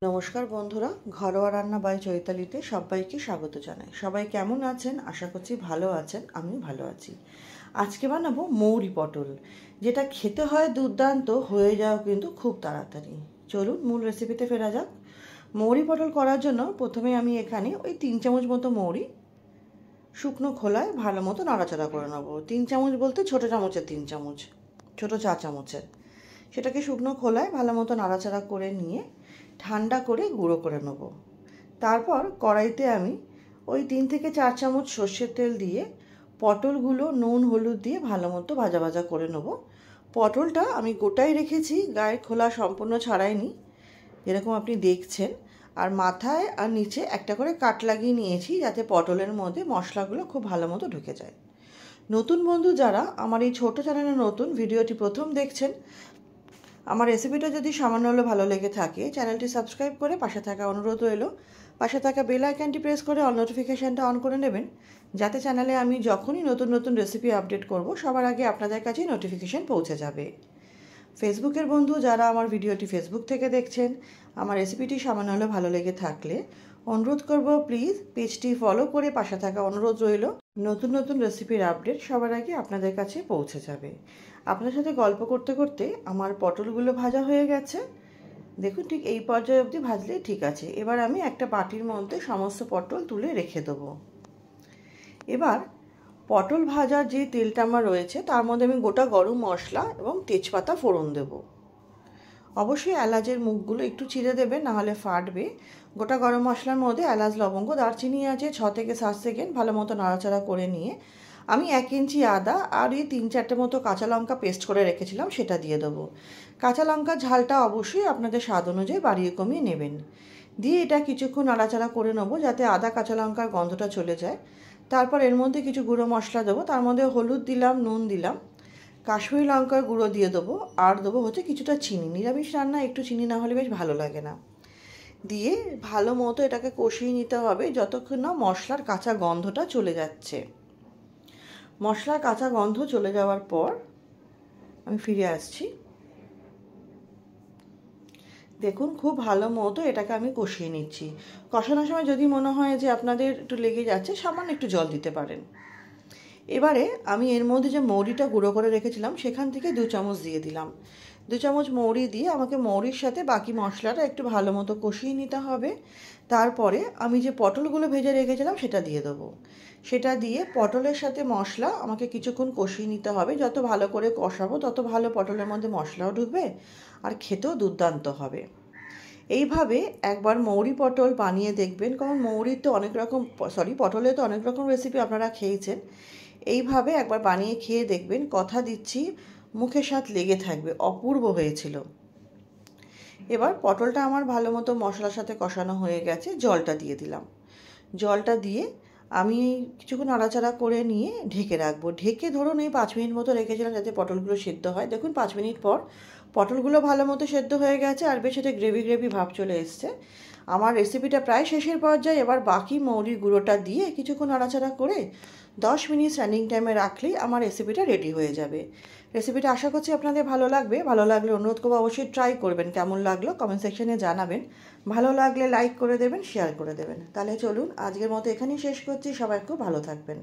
নমস্কার বন্ধুরা, ঘরোয়া রান্না বাই চৈতালিতে সবাইকে স্বাগত জানাই। সবাই কেমন আছেন? আশা করছি ভালো আছেন। আমিও ভালো আছি। আজকে বানাবো মৌরি পটল, যেটা খেতে হয় দুর্দান্ত, হয়ে যাওয়া কিন্তু খুব তাড়াতাড়ি। চলুন মূল রেসিপিতে ফেরা যাক। মৌরি পটল করার জন্য প্রথমে আমি এখানে ওই 3 চামচ মতো মৌরি শুকনো খোলায় ভালো মতো নাড়াচাড়া করে নেবো। 3 চামচ বলতে ছোটো চামচের 3 চামচ, ছোটো চা চামচের। সেটাকে শুকনো খোলায় ভালো মতো নাড়াচাড়া করে নিয়ে ঠান্ডা করে গুঁড়ো করে নেব। তারপর কড়াইতে আমি ওই 3 থেকে 4 চামচ সর্ষের তেল দিয়ে পটলগুলো নুন হলুদ দিয়ে ভালো মতো ভাজা ভাজা করে নেব। পটলটা আমি গোটাই রেখেছি, গায়ের খোলা সম্পূর্ণ ছাড়াইনি, যেরকম আপনি দেখছেন। আর মাথায় আর নিচে একটা করে কাট লাগিয়ে নিয়েছি, যাতে পটলের মধ্যে মশলাগুলো খুব ভালো মতো ঢুকে যায়। নতুন বন্ধু যারা আমার এই ছোটো চ্যানেলে নতুন, ভিডিওটি প্রথম দেখছেন, আমার রেসিপিটা যদি সামান্য হলেও ভালো লেগে থাকে চ্যানেলটি সাবস্ক্রাইব করে পাশে থাকা অনুরোধ রইল, পাশে থাকা বেল আইকনটি প্রেস করে অল নোটিফিকেশানটা অন করে নেবেন, যাতে চ্যানেলে আমি যখনই নতুন নতুন রেসিপি আপডেট করব সবার আগে আপনাদের কাছেই নোটিফিকেশান পৌঁছে যাবে। ফেসবুকের বন্ধু যারা আমার ভিডিওটি ফেসবুক থেকে দেখছেন, আমার রেসিপিটি সামান্য হলেও ভালো লেগে থাকলে অনুরোধ করব প্লিজ পেজটি ফলো করে পাশে থাকা অনুরোধ রইল, নতুন নতুন রেসিপির আপডেট সবার আগে আপনাদের কাছে পৌঁছে যাবে। আপনার সাথে গল্প করতে করতে আমার পটলগুলো ভাজা হয়ে গেছে। দেখুন, ঠিক এই পর্যায়ে অবধি ভাজলেই ঠিক আছে। এবার আমি একটা বাটির মধ্যে সমস্ত পটল তুলে রেখে দেবো। এবার পটল ভাজার যে তেলটা আমার রয়েছে তার মধ্যে আমি গোটা গরম মশলা এবং তেজপাতা ফোড়ন দেব। অবশ্যই এলাচের মুখগুলো একটু চিড়ে দেবে, নাহলে ফাটবে। গোটা গরম মশলার মধ্যে এলাচ, লবঙ্গ, দারচিনি আছে 6 থেকে 7 সেকেন্ড ভালো মতো নাড়াচাড়া করে নিয়ে আমি 1 ইঞ্চি আদা আর এই 3-4টে মতো কাঁচা লঙ্কা পেস্ট করে রেখেছিলাম, সেটা দিয়ে দেবো। কাঁচা লঙ্কার ঝালটা অবশ্যই আপনাদের স্বাদ অনুযায়ী বাড়িয়ে কমিয়ে নেবেন। দিয়ে এটা কিছুক্ষণ নাড়াচাড়া করে নেবো, যাতে আদা কাঁচা লঙ্কার গন্ধটা চলে যায়। তারপর এর মধ্যে কিছু গুঁড়ো মশলা দেবো, তার মধ্যে হলুদ দিলাম, নুন দিলাম, কাশ্মীরি লঙ্কার গুঁড়ো দিয়ে দেবো, আর দেবো হচ্ছে কিছুটা চিনি। নিরামিষ রান্না একটু চিনি না হলে বেশ ভালো লাগে না। দিয়ে ভালো মতো এটাকে কষিয়ে নিতে হবে যতক্ষণ না মশলার কাঁচা গন্ধটা চলে যাচ্ছে। মশলার কাঁচা গন্ধ চলে যাওয়ার পর আমি ফিরে আসছি। দেখুন, খুব ভালো মতো এটাকে আমি কষিয়ে নিচ্ছি। কষানোর সময় যদি মনে হয় যে আপনাদের একটু লেগে যাচ্ছে, সামান্য একটু জল দিতে পারেন। এবারে আমি এর মধ্যে যে মৌরিটা গুঁড়ো করে রেখেছিলাম সেখান থেকে 2 চামচ দিয়ে দিলাম। 2 চামচ মৌরি দিয়ে আমাকে মৌরির সাথে বাকি মশলাটা একটু ভালো মতো কষিয়ে নিতে হবে। তারপরে আমি যে পটলগুলো ভেজে রেখেছিলাম সেটা দিয়ে দেবো। সেটা দিয়ে পটলের সাথে মশলা আমাকে কিছুক্ষণ কষিয়ে নিতে হবে। যত ভালো করে কষাবো তত ভালো পটলের মধ্যে মশলাও ঢুকবে আর খেতেও দুর্দান্ত হবে। এইভাবে একবার মৌরি পটল বানিয়ে দেখবেন, কারণ মৌরির তো অনেক রকম পটলের তো অনেক রকম রেসিপি আপনারা খেয়েছেন। এইভাবে একবার বানিয়ে খেয়ে দেখবেন, কথা দিচ্ছি মুখে স্বাদ লেগে থাকবে, অপূর্ব হয়েছিল। এবার পটলটা আমার ভালো মতো মশলার সাথে কষানো হয়ে গেছে, জলটা দিয়ে দিলাম। জলটা দিয়ে আমি কিছুক্ষণ নাড়াচাড়া করে নিয়ে ঢেকে রাখবো। ঢেকে ধরুন এই 5 মিনিট মতো রেখেছিলাম যাতে পটলগুলো সেদ্ধ হয়। দেখুন 5 মিনিট পর পটলগুলো ভালো মতো সেদ্ধ হয়ে গেছে আর বেশ এটা গ্রেভি গ্রেভি ভাব চলে এসছে। আমার রেসিপিটা প্রায় শেষের পর্যায়ে। এবার বাকি মৌরির গুঁড়োটা দিয়ে কিছুক্ষণ নাড়াচাড়া করে 10 মিনিট স্ট্যান্ডিং টাইমে রাখলেই আমার রেসিপিটা রেডি হয়ে যাবে। রেসিপিটা আশা করছি আপনাদের ভালো লাগবে। ভালো লাগলে অনুরোধ করবো অবশ্যই ট্রাই করবেন। কেমন লাগলো কমেন্ট সেকশনে জানাবেন। ভালো লাগলে লাইক করে দেবেন, শেয়ার করে দেবেন। তাহলে চলুন আজকের মতো এখানেই শেষ করছি। সবাই খুব ভালো থাকবেন।